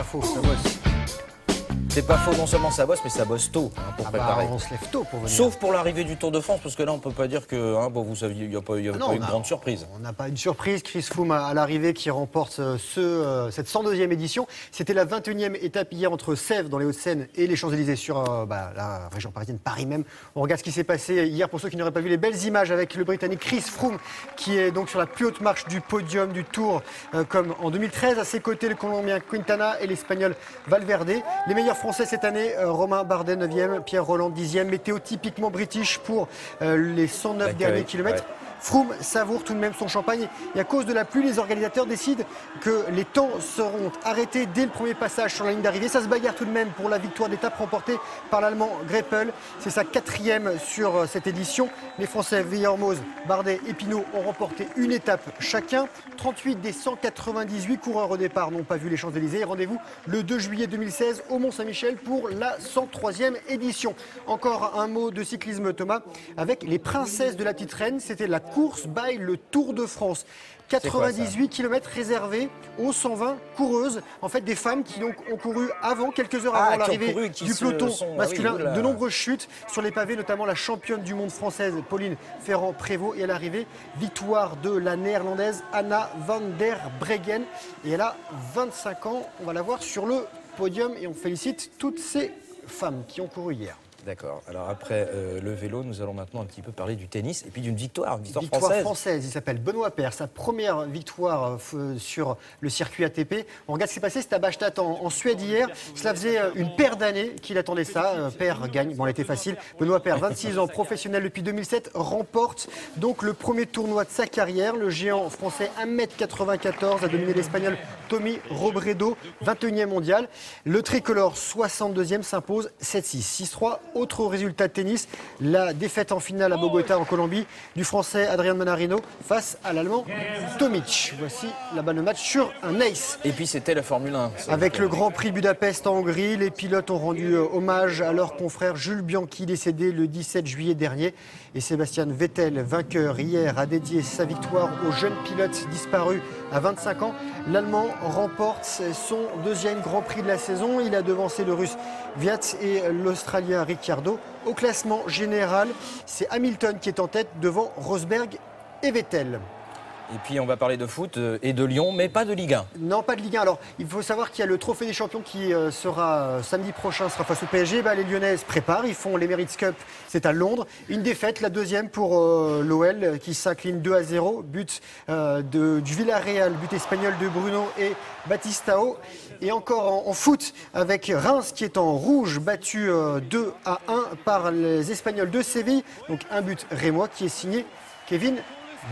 faux, ça bosse. C'est pas faux, non seulement ça bosse, mais ça bosse tôt pour préparer. On se lève tôt pour venir. Sauf pour l'arrivée du Tour de France, parce que là, on peut pas dire que, bon, vous saviez, il n'y a pas eu une grande surprise. On n'a pas une surprise. Chris Froome à l'arrivée qui remporte cette 102e édition. C'était la 21e étape hier entre Sèvres dans les Hauts-de-Seine et les Champs-Élysées sur la région parisienne, Paris même. On regarde ce qui s'est passé hier pour ceux qui n'auraient pas vu les belles images avec le Britannique Chris Froome qui est donc sur la plus haute marche du podium du Tour comme en 2013. À ses côtés, le Colombien Quintana et l'Espagnol Valverde. Les meilleurs Français cette année, Romain Bardet 9e, Pierre Rolland 10e. Météo typiquement british pour les 109 derniers kilomètres. Ouais. Froome savoure tout de même son champagne et à cause de la pluie, les organisateurs décident que les temps seront arrêtés dès le premier passage sur la ligne d'arrivée. Ça se bagarre tout de même pour la victoire d'étape remportée par l'Allemand Greipel. C'est sa 4e sur cette édition. Les Français Villermoz, Bardet et Pinot ont remporté une étape chacun. 38 des 198 coureurs au départ n'ont pas vu les Champs-Élysées. Rendez-vous le 2 juillet 2016 au Mont-Saint-Michel pour la 103e édition. Encore un mot de cyclisme, Thomas, avec les princesses de la petite reine. C'était la course by le Tour de France. 98 km réservés aux 120 coureuses, en fait des femmes qui donc ont couru avant, quelques heures avant l'arrivée du peloton masculin. De nombreuses chutes sur les pavés, notamment la championne du monde française Pauline Ferrand-Prévot. Et à l'arrivée, victoire de la néerlandaise Anna van der Breggen. Et elle a 25 ans, on va la voir sur le podium et on félicite toutes ces femmes qui ont couru hier. D'accord. Alors après le vélo, nous allons maintenant un petit peu parler du tennis et puis d'une victoire française. Il s'appelle Benoît Paire. Sa première victoire sur le circuit ATP. On regarde ce qui s'est passé, c'était à Bastad en Suède hier. Cela faisait une paire d'années qu'il attendait ça. Paire gagne. Bon, elle était facile. Benoît Paire, 26 ans, professionnel depuis 2007, remporte donc le premier tournoi de sa carrière. Le géant français 1m94 a dominé l'Espagnol Tommy Robredo, 21e mondial. Le tricolore 62e s'impose 7-6, 6-3. Autre résultat de tennis, la défaite en finale à Bogota en Colombie du Français Adrian Manarino face à l'Allemand Tomic. Voici la balle de match sur un ace. Et puis c'était la Formule 1. Avec le Grand Prix Budapest en Hongrie, les pilotes ont rendu hommage à leur confrère Jules Bianchi, décédé le 17 juillet dernier. Et Sébastien Vettel, vainqueur hier, a dédié sa victoire au jeune pilote disparu à 25 ans. L'Allemand remporte son deuxième Grand Prix de la saison. Il a devancé le Russe Viat et l'Australien Ricciardo. Au classement général, c'est Hamilton qui est en tête devant Rosberg et Vettel. Et puis on va parler de foot et de Lyon, mais pas de Ligue 1. Non, pas de Ligue 1. Alors, il faut savoir qu'il y a le Trophée des Champions qui sera samedi prochain, sera face au PSG. Les Lyonnais se préparent, ils font l'Emirates Cup, c'est à Londres. Une défaite, la deuxième pour l'OL qui s'incline 2-0. But du Villarreal, but espagnol de Bruno et Batistao. Et encore en foot avec Reims qui est en rouge, battu 2-1 par les Espagnols de Séville. Donc un but rémois qui est signé Kevin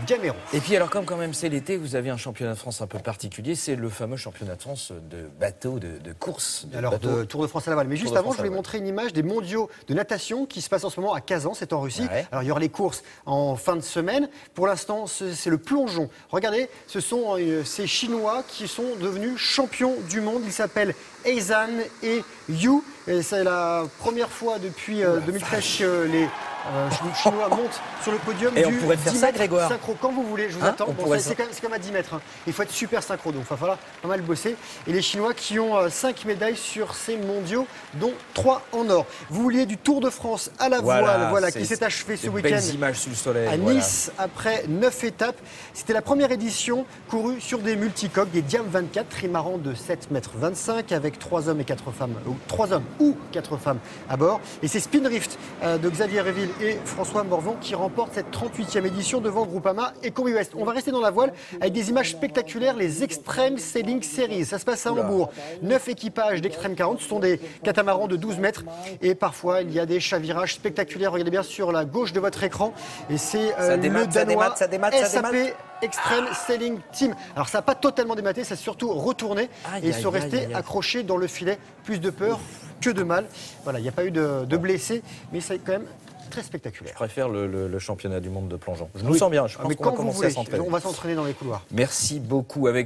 Gamero. Et puis alors comme quand même c'est l'été, vous avez un championnat de France un peu particulier, c'est le fameux championnat de France de bateaux, de course. De Tour de France à Laval. Mais juste avant, je voulais montrer une image des mondiaux de natation qui se passent en ce moment à Kazan, c'est en Russie. Ouais. Alors il y aura les courses en fin de semaine. Pour l'instant, c'est le plongeon. Regardez, ce sont ces Chinois qui sont devenus champions du monde. Ils s'appellent Eizan et Yu. C'est la première fois depuis 2013 que les Chinois montent sur le podium. Et on pourrait faire ça, Grégoire. Synchro, quand vous voulez, je vous attends. Bon, c'est quand même à 10 mètres. Il faut être super synchro, donc il va falloir pas mal bosser. Et les Chinois qui ont 5 médailles sur ces mondiaux, dont 3 en or. Vous vouliez du Tour de France à la voile, qui s'est achevé ce week-end à Nice, après 9 étapes. C'était la première édition courue sur des multicoques, des Diam 24, trimarans de 7,25 m avec 3 hommes et 4 femmes, 3 hommes ou 4 femmes à bord. Et c'est Spinrift de Xavier Réville et François Morvan qui remportent cette 38e édition devant Groupama et Combi West. On va rester dans la voile avec des images spectaculaires, les Extreme Sailing Series. Ça se passe à Hambourg. 9 équipages d'Extreme 40, ce sont des catamarans de 12 mètres et parfois il y a des chavirages spectaculaires. Regardez bien sur la gauche de votre écran et c'est le Danois SAP Extreme Sailing Team. Alors ça n'a pas totalement dématé, ça s'est surtout retourné et ils sont restés accrochés dans le filet. Plus de peur que de mal. Voilà, il n'y a pas eu de blessés, mais c'est quand même très spectaculaire. Je préfère le championnat du monde de plongeon. Je nous sens bien, je pense qu'on va commencer à s'entraîner. On va s'entraîner dans les couloirs. Merci beaucoup. Avec